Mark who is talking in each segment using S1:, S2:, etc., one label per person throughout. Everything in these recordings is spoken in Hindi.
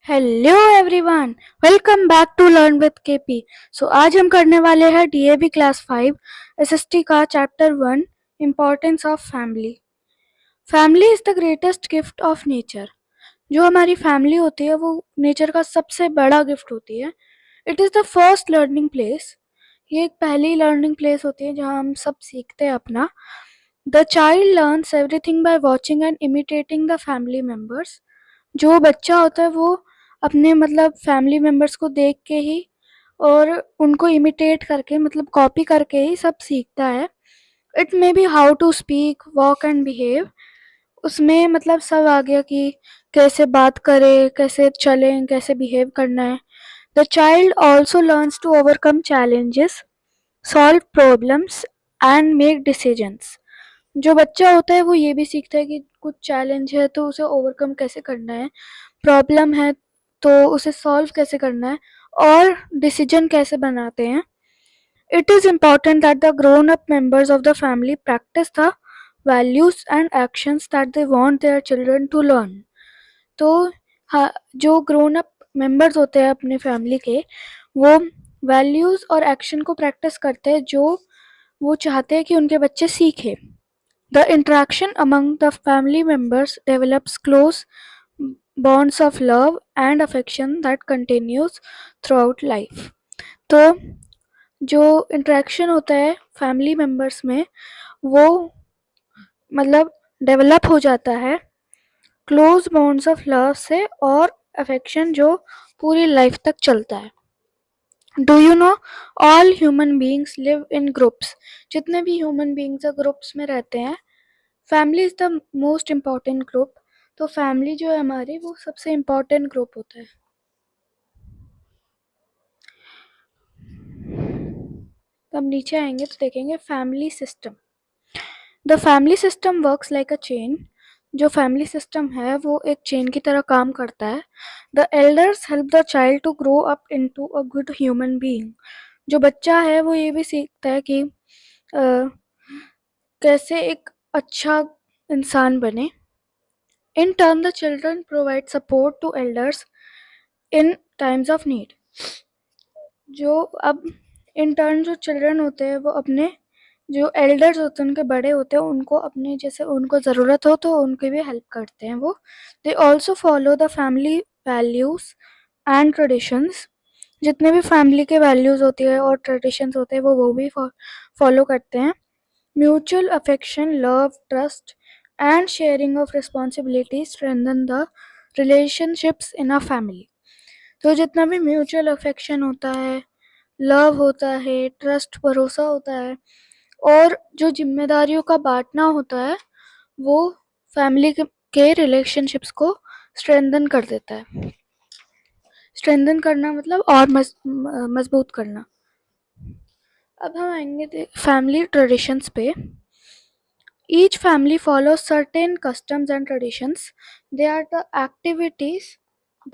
S1: Hello everyone, welcome back to learn with KP. So आज हम करने वाले हैं डीएवी क्लास 5 एसएसटी का chapter 1 importance of family. Family is the greatest gift of nature. जो हमारी फैमिली होती है वो नेचर का सबसे बड़ा गिफ्ट होती है। It is the first learning place. ये एक पहली लर्निंग प्लेस होती है जहाँ हम सब सीखते हैं अपना। The child learns everything by watching and imitating the family members. जो बच्चा होता है वो अपने फैमिली मेम्बर्स को देख के ही और उनको इमिटेट करके कॉपी करके ही सब सीखता है। It may be how to speak, walk and behave. उसमें सब आ गया कि कैसे बात करें, कैसे चलें, कैसे बिहेव करना है। The child also learns to overcome challenges, solve problems and make decisions. जो बच्चा होता है वो ये भी सीखता है कि कुछ चैलेंज है तो उसे ओवरकम कैसे करना है, प्रॉब्लम है तो उसे सॉल्व कैसे करना है, और डिसीजन कैसे बनाते हैं। It is important that the grown up members of the family practice the values and actions that they want their children to learn. तो जो ग्रोन अप मेंबर्स होते हैं अपने फैमिली के, वो वैल्यूज़ और एक्शन को प्रैक्टिस करते हैं जो वो चाहते हैं कि उनके बच्चे सीखें। The interaction among the family members develops close bonds of love and affection that continues throughout life. तो जो इंटरेक्शन होता है फैमिली मेम्बर्स में वो डेवलप हो जाता है क्लोज बॉन्ड्स ऑफ लव से, और अफेक्शन जो पूरी लाइफ तक चलता है। Do you know all human beings live in groups. जितने भी ह्यूमन बींग्स ग्रुप्स में रहते हैं। Family is the most important group. तो फैमिली जो है हमारी वो सबसे इम्पॉर्टेंट ग्रुप होता है। तो हम नीचे आएंगे तो देखेंगे family system. The family system works like a chain. जो फैमिली सिस्टम है वो एक चेन की तरह काम करता है। The elders help the child to grow up into a good human being. जो बच्चा है वो ये भी सीखता है कि कैसे एक अच्छा इंसान बने। In turn, the children provide support to elders in times of need. जो अब इन टर्न जो चिल्ड्रन होते हैं वो अपने जो एल्डर्स होते हैं, उनके बड़े होते हैं, उनको अपने जैसे उनको ज़रूरत हो तो उनकी भी हेल्प करते हैं वो। They also follow the family values and traditions. जितने भी फैमिली के वैल्यूज़ होती है और ट्रेडिशंस होते हैं वो भी फॉलो करते हैं। Mutual affection, love, trust and sharing of responsibilities strengthen the relationships in a family. तो जितना भी म्यूचुअल अफेक्शन होता है, लव होता है, ट्रस्ट भरोसा होता है, और जो जिम्मेदारियों का बांटना होता है वो फैमिली के रिलेशनशिप्स को स्ट्रेंथन कर देता है। स्ट्रेंथन करना और मजबूत करना। अब हम आएंगे फैमिली ट्रेडिशंस पे। Each family follows certain customs and traditions. They are the activities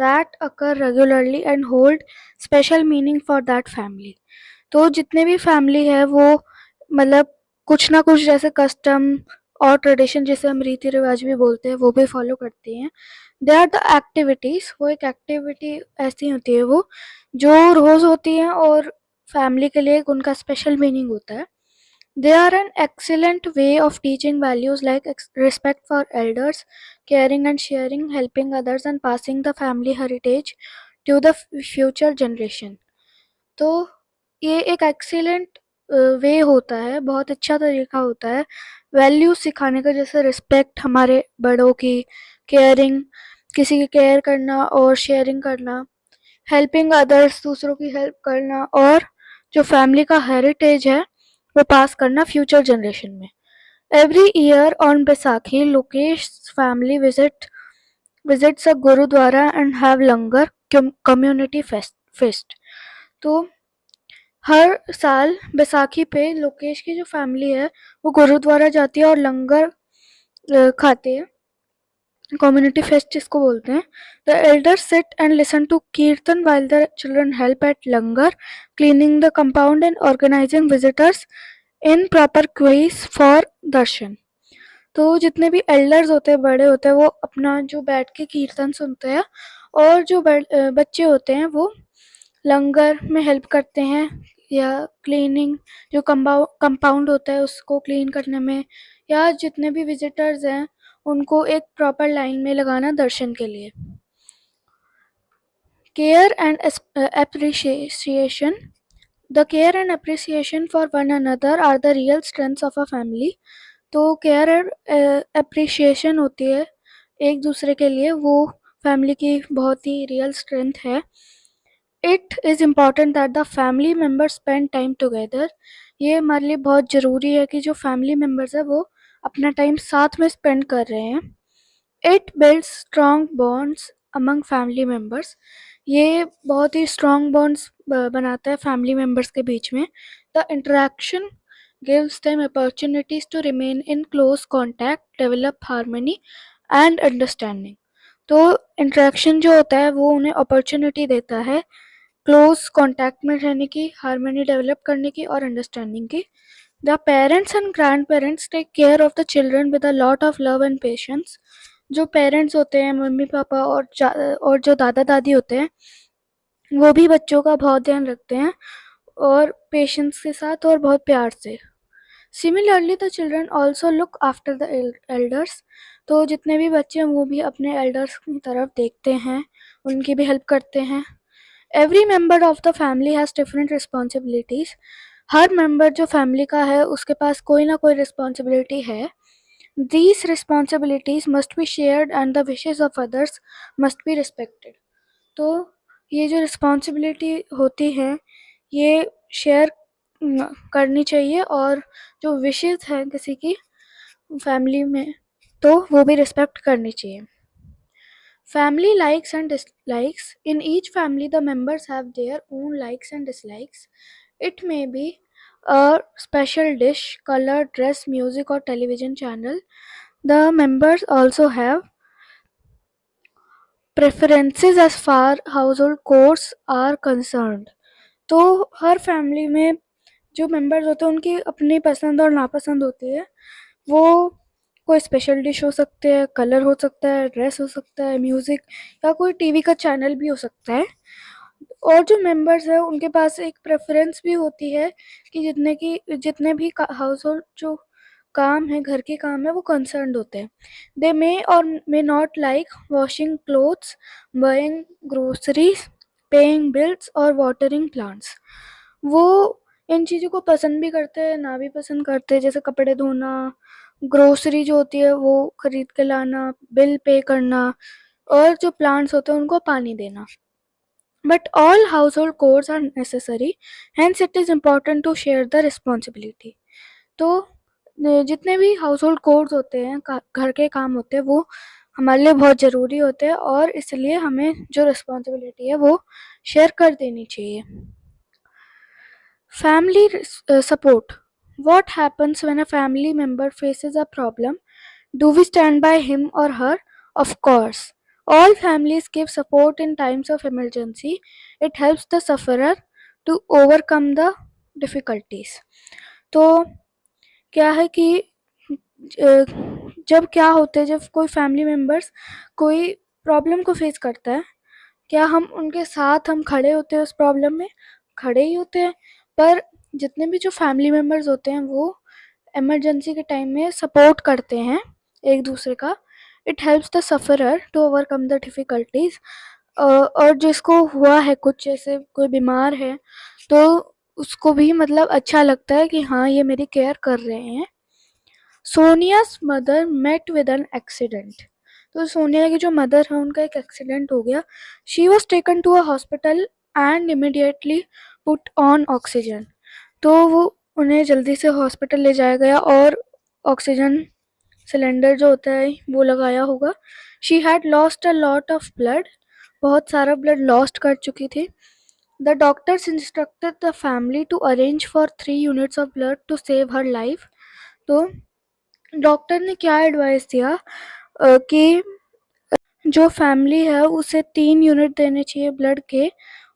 S1: that occur regularly and hold special meaning for that family. तो जितने भी फैमिली है वो कुछ ना कुछ जैसे कस्टम और ट्रेडिशन, जिसे हम रीति रिवाज भी बोलते हैं, वो भी फॉलो करती हैं। They are the activities. वो एक एक्टिविटी ऐसी होती है वो जो रोज़ होती हैं और फैमिली के लिए उनका स्पेशल मीनिंग होता है। They are an excellent way of teaching values like respect for elders, caring and sharing, helping others, and passing the family heritage to the future generation. तो ये एक एक्सीलेंट वे होता है, बहुत अच्छा तरीका होता है वैल्यूज सिखाने का, जैसे रिस्पेक्ट हमारे बड़ों की, केयरिंग, किसी की केयर करना, और शेयरिंग करना, हेल्पिंग अदर्स, दूसरों की हेल्प करना, और जो फैमिली का हेरिटेज है वो पास करना फ्यूचर जनरेशन में। Every year on Baisakhi Lokesh family visits a gurdwara and have langar community fest. तो हर साल बैसाखी पे लोकेश की जो फैमिली है वो गुरुद्वारा जाती है और लंगर खाते हैं, कम्युनिटी फेस्ट जिसको बोलते हैं। The elders sit and listen to kirtan while the children help at langar, cleaning the compound and organising visitors in proper queues for darshan. तो जितने भी एल्डर्स होते हैं, बड़े होते हैं, वो अपना जो बैठ के कीर्तन सुनते हैं और जो बच्चे होते हैं वो लंगर में हेल्प करते हैं, या क्लीनिंग, जो कंपाउंड होता है उसको क्लीन करने में, या जितने भी विजिटर्स हैं उनको एक प्रॉपर लाइन में लगाना दर्शन के लिए। Care and appreciation, the care and appreciation for one another are the real strengths of a family. तो केयर और अप्रिसिएशन होती है एक दूसरे के लिए, वो फैमिली की बहुत ही रियल स्ट्रेंथ है। It is important that the family members spend time together. ये हमारे लिए बहुत ज़रूरी है कि जो फैमिली मेम्बर्स है वो अपना टाइम साथ में स्पेंड कर रहे हैं। It builds strong bonds among family members. ये बहुत ही स्ट्रॉन्ग बॉन्ड्स बनाता है फैमिली मेम्बर्स के बीच में। The interaction gives them opportunities to remain in close contact, develop harmony and understanding. तो इंटरेक्शन जो होता है वो उन्हें अपॉर्चुनिटी देता है क्लोज कॉन्टैक्ट में रहने की, हार्मनी डेवलप करने की और अंडरस्टैंडिंग की। The parents and grandparents take care of the children with a lot of love and patience. जो पेरेंट्स होते हैं, मम्मी पापा और जो दादा दादी होते हैं, वो भी बच्चों का बहुत ध्यान रखते हैं और पेशेंस के साथ और बहुत प्यार से। Similarly the children also look after the elders. तो जितने भी बच्चे हैं वो भी अपने एल्डर्स की तरफ देखते हैं, उनकी भी हेल्प करते हैं। Every member of the family has different responsibilities. Her member जो फैमिली का है उसके पास कोई ना कोई रिस्पॉन्सिबिलिटी है। These responsibilities must be shared and the wishes of others must be respected. तो ये जो रिस्पॉन्सिबिलिटी होती है ये शेयर करनी चाहिए, और जो विशेज़ हैं किसी की फैमिली में तो वो भी रिस्पेक्ट करनी चाहिए। Family likes and dislikes. In each family, the members have their own likes and dislikes. It may be a special dish, color, dress, music, or television channel. The members also have preferences as far household chores are concerned. तो हर फैमिली में जो मेंबर्स होते हैं उनकी अपनी पसंद और नापसंद होती है। वो कोई स्पेशल डिश हो सकते हैं, कलर हो सकता है, ड्रेस हो सकता है, म्यूज़िक, या कोई टीवी का चैनल भी हो सकता है। और जो मेंबर्स हैं उनके पास एक प्रेफ़रेंस भी होती है कि जितने भी हाउस होल्ड जो काम है, घर के काम है, वो कंसर्न्ड होते हैं। दे मे और may not like washing clothes, buying groceries, paying bills और वाटरिंग प्लांट्स। वो इन चीज़ों को पसंद भी करते हैं, ना भी पसंद करते हैं, जैसे कपड़े धोना, ग्रोसरी जो होती है वो खरीद के लाना, बिल पे करना, और जो प्लांट्स होते हैं उनको पानी देना। But all household chores are necessary, hence it is important to share the responsibility. तो जितने भी हाउस होल्ड कोर्स होते हैं, घर के काम होते हैं, वो हमारे लिए बहुत ज़रूरी होते हैं, और इसलिए हमें जो रिस्पॉन्सिबिलिटी है वो शेयर कर देनी चाहिए। Family support, what happens when a family member faces a problem? Do we stand by him or her? Of course. All families give support in times of emergency. It helps the sufferer to overcome the difficulties. तो क्या है कि जब क्या होता है, जब कोई फैमिली मेम्बर्स कोई प्रॉब्लम को फेस करता है, क्या हम उनके साथ हम खड़े होते हैं उस प्रॉब्लम में? खड़े ही होते हैं। पर जितने भी जो फैमिली मेम्बर्स होते हैं वो इमरजेंसी के टाइम में सपोर्ट करते हैं एक दूसरे का। It helps the sufferer to overcome the difficulties. और जिसको हुआ है कुछ, जैसे कोई बीमार है, तो उसको भी मतलब अच्छा लगता है कि हाँ ये मेरी केयर कर रहे हैं। Sonia's mother met with an accident. तो सोनिया की जो मदर है उनका एक एक्सीडेंट हो गया। She was taken to a hospital and immediately put on oxygen. तो वो उन्हें जल्दी से हॉस्पिटल ले जाया गया और ऑक्सीजन सिलेंडर जो होता है वो लगाया होगा। She had lost a lot of blood, बहुत सारा ब्लड लॉस्ट कर चुकी थी। The doctors instructed the family to arrange for 3 units of blood to save her life. तो डॉक्टर ने क्या एडवाइस दिया कि जो फैमिली है उसे 3 यूनिट देने चाहिए ब्लड के,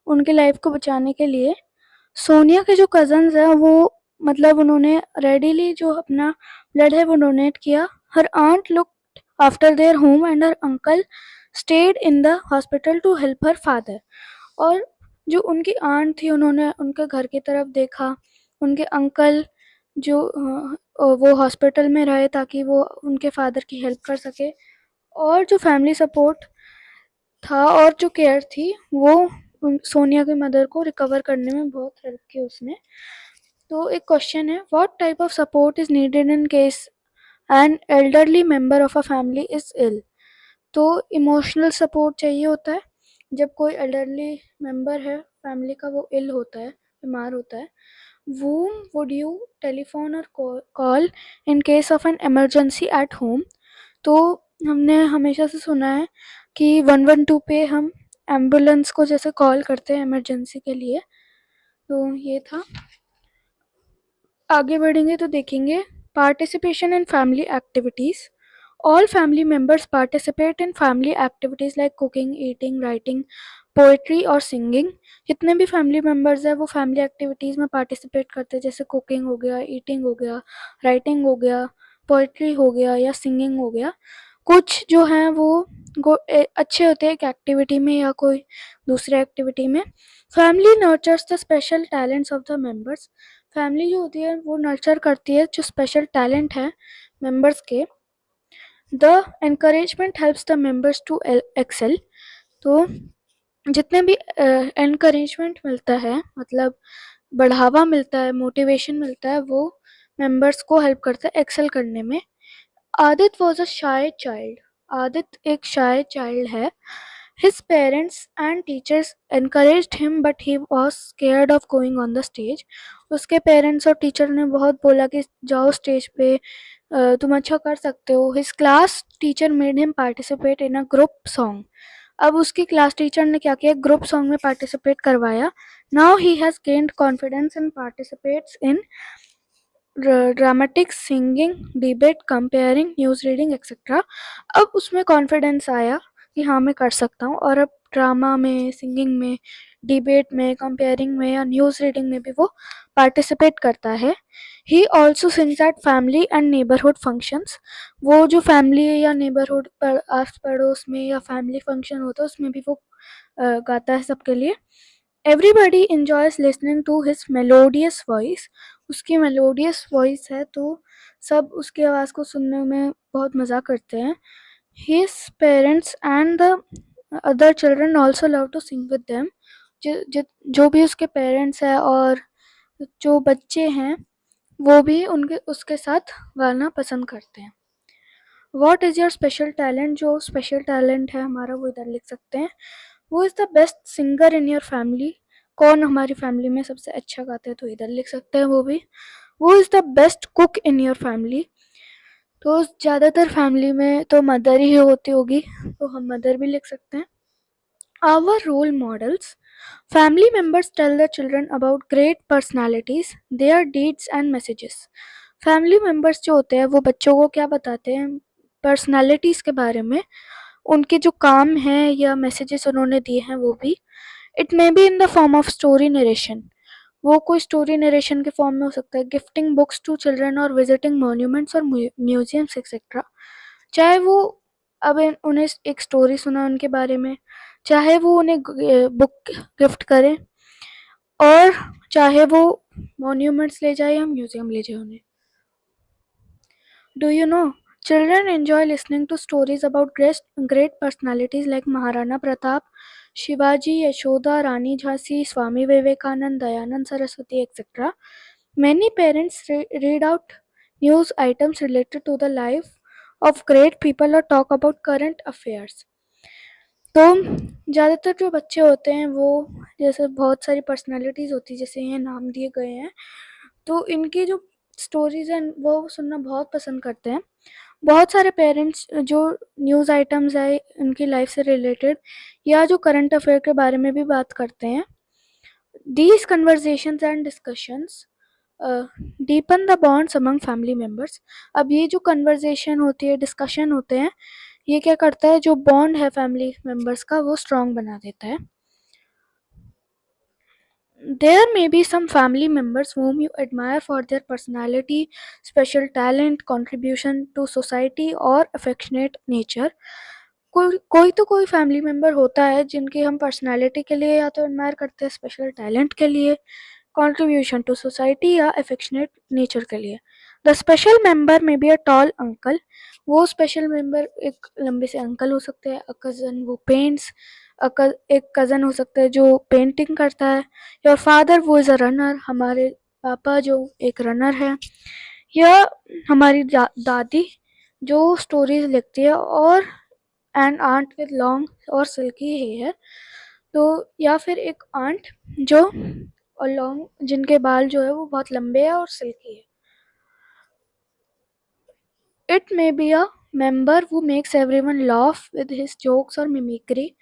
S1: उनके लाइफ को बचाने के लिए। सोनिया के जो कज़न्स हैं वो मतलब उन्होंने रेडीली जो अपना ब्लड है वो डोनेट किया। Her aunt looked after their home and her uncle stayed in the hospital to help her father. और जो उनकी आंट थी उन्होंने उनके घर की तरफ देखा, उनके अंकल जो वो हॉस्पिटल में रहे ताकि वो उनके फादर की हेल्प कर सके, और जो फैमिली सपोर्ट था और जो केयर थी वो सोनिया की मदर को रिकवर करने में बहुत हेल्प की उसने। तो एक क्वेश्चन है, what type of support is needed in case an elderly member of a family is ill. तो इमोशनल सपोर्ट चाहिए होता है जब कोई एल्डरली मेंबर है फैमिली का वो इल होता है, बीमार होता है। whom would you telephone or call in case of an emergency at home। तो हमने हमेशा से सुना है कि 112 पे हम एम्बुलेंस को जैसे कॉल करते हैं इमरजेंसी के लिए। तो ये था। आगे बढ़ेंगे तो देखेंगे participation in family activities. All family members participate in family activities like cooking, eating, writing, poetry और सिंगिंग। जितने भी फैमिली मेम्बर्स हैं वो फैमिली एक्टिविटीज़ में पार्टिसिपेट करते हैं, जैसे कुकिंग हो गया, ईटिंग हो गया, राइटिंग हो गया, पोइट्री हो गया या सिंगिंग हो गया। कुछ जो हैं वो अच्छे होते हैं एक एक्टिविटी में या कोई दूसरे एक्टिविटी में। Family nurtures the special talents of the members. Family जो होती है वो नर्चर करती है जो स्पेशल टैलेंट है मेंबर्स के। The encouragement helps the members to excel. तो जितने भी एनकरेजमेंट मिलता है, मतलब बढ़ावा मिलता है, मोटिवेशन मिलता है, वो मेंबर्स को हेल्प करता है एक्सेल करने में। Aadit was a shy child. Aadit एक शाय चाइल्ड है। His parents and teachers encouraged him but he was scared of going on the stage। उसके पेरेंट्स और टीचर ने बहुत बोला कि जाओ स्टेज पे, तुम अच्छा कर सकते हो। His class teacher made him participate in a group song। अब उसकी क्लास टीचर ने क्या किया, ग्रुप सॉन्ग में पार्टिसिपेट करवाया। Now he has gained confidence and participates in dramatic, singing, debate, comparing, news reading etcetera. अब उसमें कॉन्फिडेंस आया कि हाँ मैं कर सकता हूँ, और अब ड्रामा में, सिंगिंग में, डिबेट में, कंपेयरिंग में या न्यूज़ रीडिंग में भी वो पार्टिसिपेट करता है। He also sings at family and neighbourhood functions. वो जो फैमिली या नेबरहुड पर आस पड़ोस में या फैमिली फंक्शन होता है उसमें भी वो गाता है सबके लिए। Everybody enjoys listening to his melodious voice. उसकी मेलोडियस वॉइस है तो सब उसकी आवाज़ को सुनने में बहुत मज़ा करते हैं। His parents and the other children also love to sing with them. जो भी उसके पेरेंट्स हैं और जो बच्चे हैं वो भी उनके उसके साथ गाना पसंद करते हैं। What is your special talent. जो स्पेशल टैलेंट है हमारा वो इधर लिख सकते हैं। वो is the best singer in your family. कौन हमारी फैमिली में सबसे अच्छा गाते हैं तो इधर लिख सकते हैं वो भी। वो is the best cook in your family. तो ज़्यादातर फैमिली में तो मदर ही होती होगी तो हम मदर भी लिख सकते हैं। Our role models. Family members tell the children about great personalities, their deeds and messages. Family members जो होते हैं वो बच्चों को क्या बताते हैं, पर्सनैलिटीज़ के बारे में, उनके जो काम हैं या मैसेजेस उन्होंने दिए हैं वो भी। It may be in the form of story narration. वो कोई स्टोरी नरेशन के फॉर्म में हो सकता है, गिफ्टिंग बुक्स टू चिल्ड्रन और विजिटिंग मॉन्यूमेंट्स और म्यूजियम्स एक्सेट्रा। चाहे वो अब उन्हें एक स्टोरी सुना उनके बारे में, चाहे वो उन्हें बुक गिफ्ट करें, और चाहे वो मॉन्यूमेंट्स ले जाए या म्यूजियम ले जाए उन्हें। Do you know children enjoy listening to stories about great personalities like Maharana Pratap, Shivaji, Yashoda, Rani Jhansi, Swami Vivekanand, Dayanand Saraswati, etc. Many parents read out news items related to the life of great people or talk about current affairs. तो ज़्यादातर जो बच्चे होते हैं वो जैसे बहुत सारी पर्सनालिटीज़ होती है जैसे ये नाम दिए गए हैं, तो इनकी जो स्टोरीज़ हैं वो सुनना बहुत पसंद करते हैं। बहुत सारे पेरेंट्स जो न्यूज़ आइटम्स है उनकी लाइफ से रिलेटेड या जो करंट अफेयर के बारे में भी बात करते हैं। These conversations and discussions deepen the bonds among family members. अब ये जो कन्वर्जेशन होती है, डिस्कशन होते हैं, ये क्या करता है, जो बॉन्ड है फैमिली मेम्बर्स का वो स्ट्रॉन्ग बना देता है। There may be some family members whom you admire for their personality, special talent, contribution to society or affectionate nature. कोई तो कोई फैमिली मेम्बर होता है जिनकी हम पर्सनैलिटी के लिए या तो एडमायर करते हैं, स्पेशल टैलेंट के लिए, contribution to society या affectionate नेचर के लिए। द स्पेशल मेंबर में बी अ टॉल अंकल, वो स्पेशल मेंबर एक लंबे से अंकल हो सकते हैं। अ कज़न, वो पेंट्स, एक कज़न हो सकता है जो पेंटिंग करता है। योर फादर, वो इज़ अ रनर, हमारे पापा जो एक रनर है। या हमारी दादी जो स्टोरीज लिखती है। और एन आंट विद लॉन्ग और सिल्की हेयर, तो या फिर एक आंट जो और लॉन्ग, जिनके बाल जो है वो बहुत लंबे हैं और सिल्की है। It may be a member who makes everyone laugh with his jokes और मिमिक्री,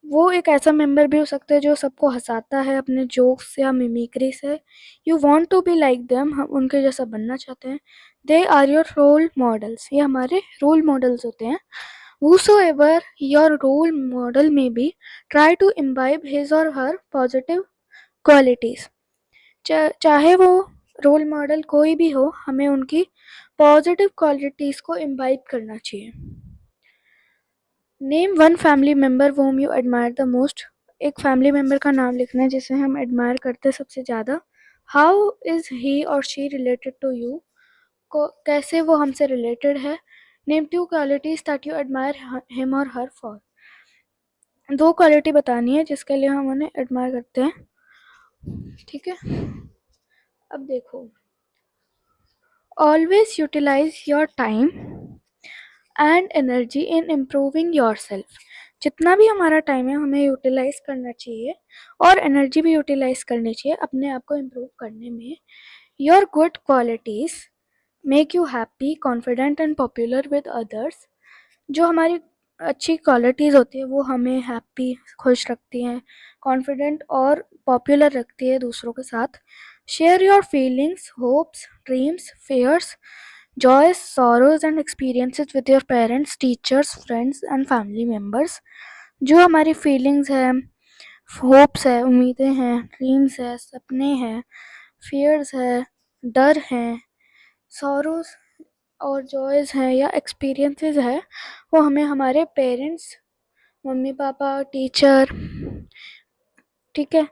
S1: वो एक ऐसा मेंबर भी हो सकता है जो सबको हंसाता है अपने जोक्स या मिमिक्री से। You want to be like them, हम उनके जैसा बनना चाहते हैं। They are your role models, ये हमारे रोल मॉडल्स होते हैं। whosoever your role model may be, try to imbibe his or her positive qualities। चाहे वो रोल मॉडल कोई भी हो, हमें उनकी पॉजिटिव क्वालिटीज़ को इम्बाइब करना चाहिए। Name one family member whom you admire the most, एक फैमिली मेम्बर का नाम लिखना है जिसे हम एडमायर करते हैं सबसे ज़्यादा। हाउ इज़ ही और शी रिलेटेड टू यू, को कैसे वो हमसे रिलेटेड है। Name two qualities that you admire him और हर फॉर, दो क्वालिटी बतानी है जिसके लिए हम उन्हें एडमायर करते हैं। ठीक है, अब देखो, always utilise your time and energy in improving yourself, जितना भी हमारा टाइम है हमें यूटिलाइज करना चाहिए और एनर्जी भी यूटिलाइज करनी चाहिए अपने आप को इम्प्रूव करने में। Your good qualities make you happy, confident and popular with others, जो हमारी अच्छी क्वालिटीज़ होती है वो हमें हैप्पी, खुश रखती हैं, कॉन्फिडेंट और पॉपुलर रखती है दूसरों के साथ। Share your feelings, hopes, dreams, fears, joys, sorrows and experiences with your parents, teachers, friends and family members. जो हमारी फीलिंग्स हैं, होप्स है, उम्मीदें हैं, ड्रीम्स है, सपने हैं, फियर्स है, डर हैं, सॉरोज और जॉयज़ हैं या एक्सपीरियंसेस है, वो हमें हमारे पेरेंट्स, मम्मी पापा, टीचर, ठीक है,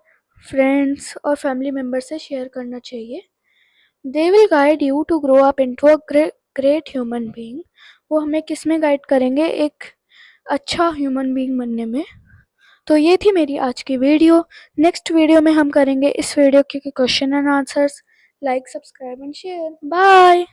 S1: फ्रेंड्स और फैमिली मेम्बर से शेयर करना चाहिए। They will guide you to grow up into a great human being, वो हमें किस में गाइड करेंगे, एक अच्छा ह्यूमन बीइंग बनने में। तो ये थी मेरी आज की वीडियो। नेक्स्ट वीडियो में हम करेंगे इस वीडियो के question and answers. Like, subscribe and share. Bye.